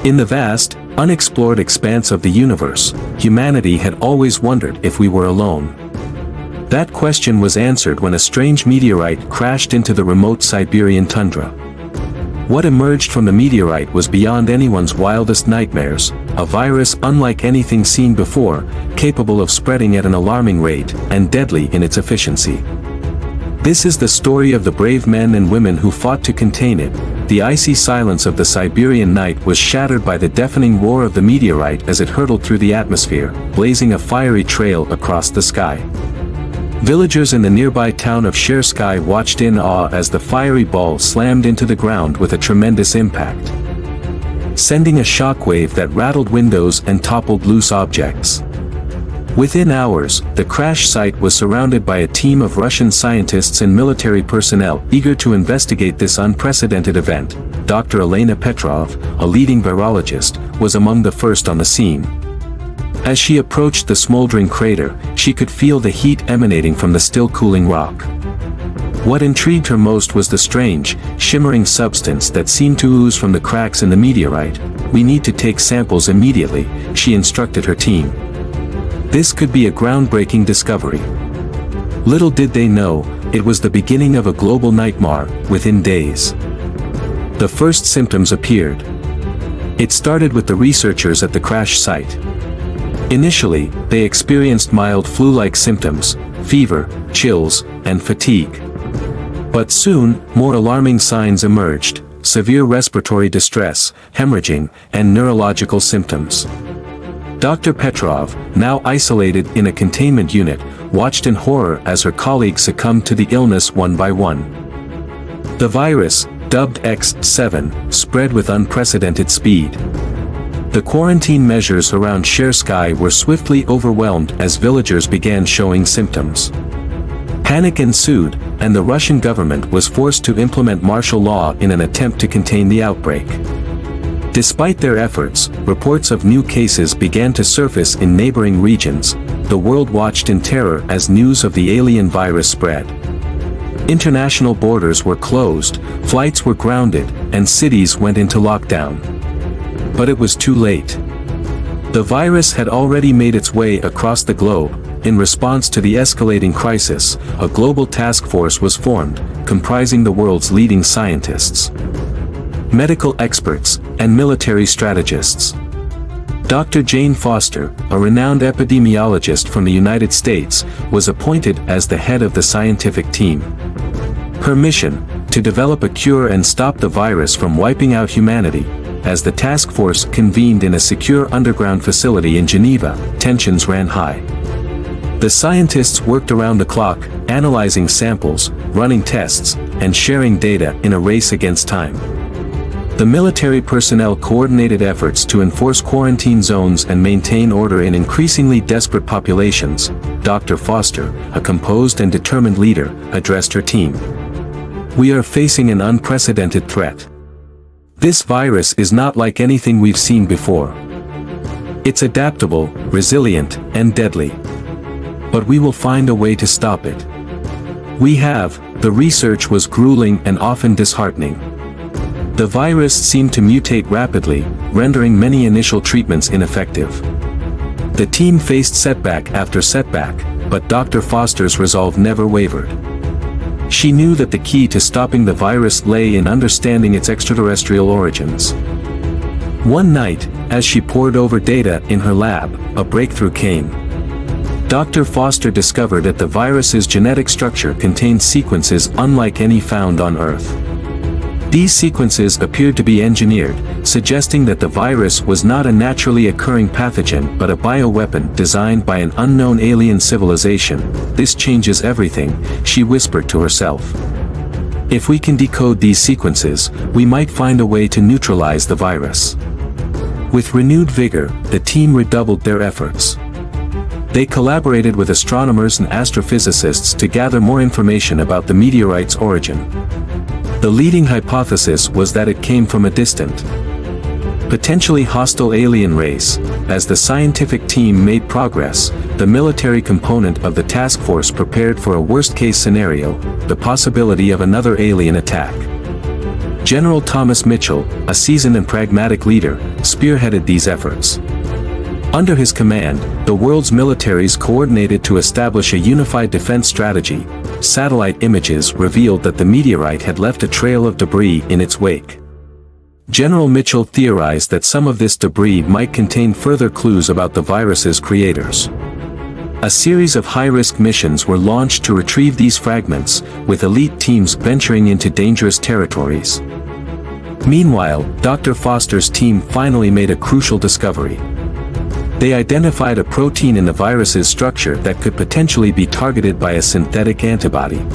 In the vast, unexplored expanse of the universe, humanity had always wondered if we were alone. That question was answered when a strange meteorite crashed into the remote Siberian tundra. What emerged from the meteorite was beyond anyone's wildest nightmares, a virus unlike anything seen before, capable of spreading at an alarming rate, and deadly in its efficiency. This is the story of the brave men and women who fought to contain it. The icy silence of the Siberian night was shattered by the deafening roar of the meteorite as it hurtled through the atmosphere, blazing a fiery trail across the sky. Villagers in the nearby town of Shersky watched in awe as the fiery ball slammed into the ground with a tremendous impact, sending a shockwave that rattled windows and toppled loose objects. Within hours, the crash site was surrounded by a team of Russian scientists and military personnel eager to investigate this unprecedented event. Dr. Elena Petrov, a leading virologist, was among the first on the scene. As she approached the smoldering crater, she could feel the heat emanating from the still cooling rock. What intrigued her most was the strange, shimmering substance that seemed to ooze from the cracks in the meteorite. "We need to take samples immediately," she instructed her team. This could be a groundbreaking discovery. Little did they know, it was the beginning of a global nightmare. Within days, the first symptoms appeared. It started with the researchers at the crash site. Initially, they experienced mild flu-like symptoms, fever, chills, and fatigue. But soon, more alarming signs emerged: severe respiratory distress, hemorrhaging, and neurological symptoms. Dr. Petrov, now isolated in a containment unit, watched in horror as her colleagues succumbed to the illness one by one. The virus, dubbed X7, spread with unprecedented speed. The quarantine measures around Shersky were swiftly overwhelmed as villagers began showing symptoms. Panic ensued, and the Russian government was forced to implement martial law in an attempt to contain the outbreak. Despite their efforts, reports of new cases began to surface in neighboring regions. The world watched in terror as news of the alien virus spread. International borders were closed, flights were grounded, and cities went into lockdown. But it was too late. The virus had already made its way across the globe. In response to the escalating crisis, a global task force was formed, comprising the world's leading scientists, medical experts, and military strategists. Dr. Jane Foster, a renowned epidemiologist from the United States, was appointed as the head of the scientific team. Her mission, to develop a cure and stop the virus from wiping out humanity. As the task force convened in a secure underground facility in Geneva, tensions ran high. The scientists worked around the clock, analyzing samples, running tests, and sharing data in a race against time. The military personnel coordinated efforts to enforce quarantine zones and maintain order in increasingly desperate populations. Dr. Foster, a composed and determined leader, addressed her team. "We are facing an unprecedented threat. This virus is not like anything we've seen before. It's adaptable, resilient, and deadly. But we will find a way to stop it. The research was grueling and often disheartening. The virus seemed to mutate rapidly, rendering many initial treatments ineffective. The team faced setback after setback, but Dr. Foster's resolve never wavered. She knew that the key to stopping the virus lay in understanding its extraterrestrial origins. One night, as she pored over data in her lab, a breakthrough came. Dr. Foster discovered that the virus's genetic structure contained sequences unlike any found on Earth. These sequences appeared to be engineered, suggesting that the virus was not a naturally occurring pathogen but a bioweapon designed by an unknown alien civilization. "This changes everything," she whispered to herself. "If we can decode these sequences, we might find a way to neutralize the virus." With renewed vigor, the team redoubled their efforts. They collaborated with astronomers and astrophysicists to gather more information about the meteorite's origin. The leading hypothesis was that it came from a distant, potentially hostile alien race. As the scientific team made progress, the military component of the task force prepared for a worst-case scenario, the possibility of another alien attack. General Thomas Mitchell, a seasoned and pragmatic leader, spearheaded these efforts. Under his command, the world's militaries coordinated to establish a unified defense strategy. Satellite images revealed that the meteorite had left a trail of debris in its wake. General Mitchell theorized that some of this debris might contain further clues about the virus's creators. A series of high-risk missions were launched to retrieve these fragments, with elite teams venturing into dangerous territories. Meanwhile, Dr. Foster's team finally made a crucial discovery. They identified a protein in the virus's structure that could potentially be targeted by a synthetic antibody.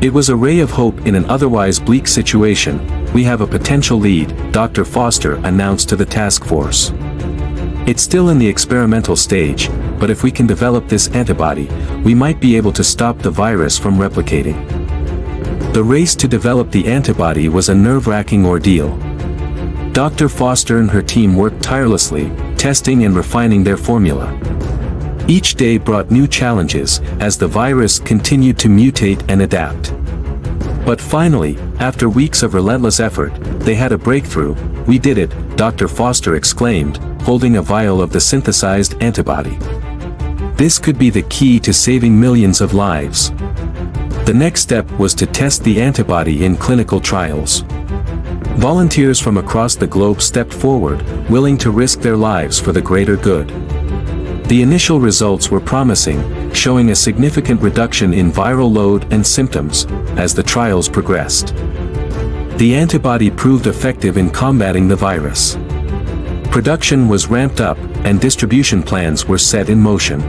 It was a ray of hope in an otherwise bleak situation. "We have a potential lead," Dr. Foster announced to the task force. "It's still in the experimental stage, but if we can develop this antibody, we might be able to stop the virus from replicating." The race to develop the antibody was a nerve-wracking ordeal. Dr. Foster and her team worked tirelessly, testing and refining their formula. Each day brought new challenges, as the virus continued to mutate and adapt. But finally, after weeks of relentless effort, they had a breakthrough. "We did it," Dr. Foster exclaimed, holding a vial of the synthesized antibody. This could be the key to saving millions of lives. The next step was to test the antibody in clinical trials. Volunteers from across the globe stepped forward, willing to risk their lives for the greater good. The initial results were promising, showing a significant reduction in viral load and symptoms, as the trials progressed. The antibody proved effective in combating the virus. Production was ramped up, and distribution plans were set in motion.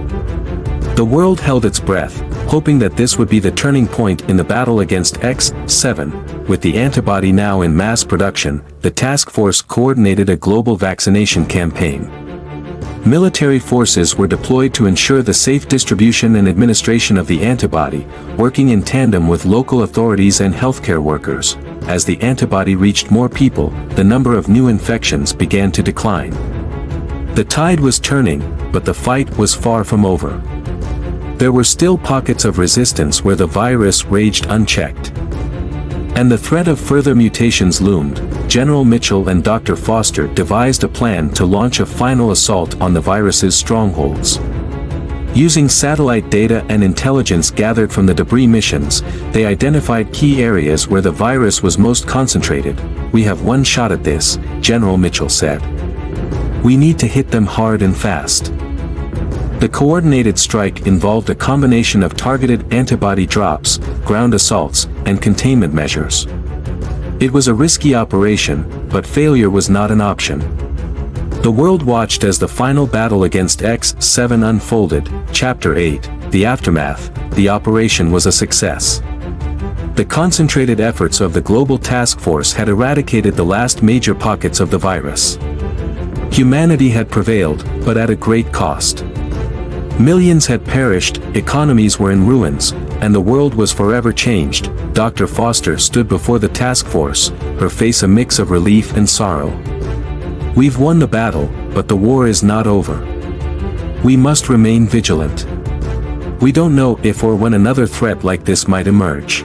The world held its breath, hoping that this would be the turning point in the battle against X7. With the antibody now in mass production, the task force coordinated a global vaccination campaign. Military forces were deployed to ensure the safe distribution and administration of the antibody, working in tandem with local authorities and healthcare workers. As the antibody reached more people, the number of new infections began to decline. The tide was turning, but the fight was far from over. There were still pockets of resistance where the virus raged unchecked. And the threat of further mutations loomed. General Mitchell and Dr. Foster devised a plan to launch a final assault on the virus's strongholds. Using satellite data and intelligence gathered from the debris missions, they identified key areas where the virus was most concentrated. "We have one shot at this," General Mitchell said. "We need to hit them hard and fast." The coordinated strike involved a combination of targeted antibody drops, ground assaults, and containment measures. It was a risky operation, but failure was not an option. The world watched as the final battle against X7 unfolded. Chapter 8, The Aftermath. The operation was a success. The concentrated efforts of the global task force had eradicated the last major pockets of the virus. Humanity had prevailed, but at a great cost. Millions had perished, economies were in ruins, and the world was forever changed. Dr. Foster stood before the task force, her face a mix of relief and sorrow. "We've won the battle, but the war is not over. We must remain vigilant. We don't know if or when another threat like this might emerge."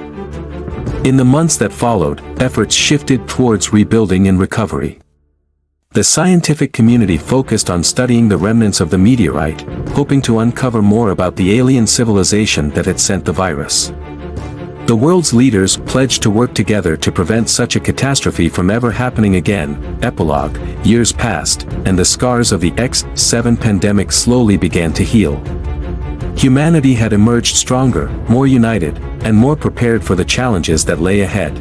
In the months that followed, efforts shifted towards rebuilding and recovery. The scientific community focused on studying the remnants of the meteorite, hoping to uncover more about the alien civilization that had sent the virus. The world's leaders pledged to work together to prevent such a catastrophe from ever happening again. Epilogue. Years passed, and the scars of the X7 pandemic slowly began to heal. Humanity had emerged stronger, more united, and more prepared for the challenges that lay ahead.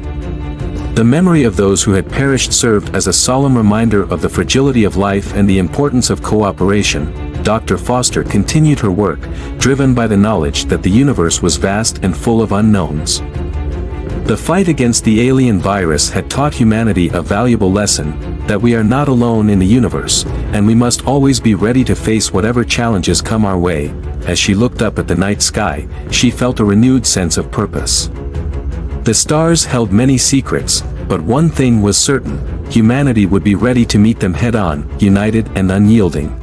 The memory of those who had perished served as a solemn reminder of the fragility of life and the importance of cooperation. Dr. Foster continued her work, driven by the knowledge that the universe was vast and full of unknowns. The fight against the alien virus had taught humanity a valuable lesson, that we are not alone in the universe, and we must always be ready to face whatever challenges come our way. As she looked up at the night sky, she felt a renewed sense of purpose. The stars held many secrets, but one thing was certain: humanity would be ready to meet them head-on, united and unyielding.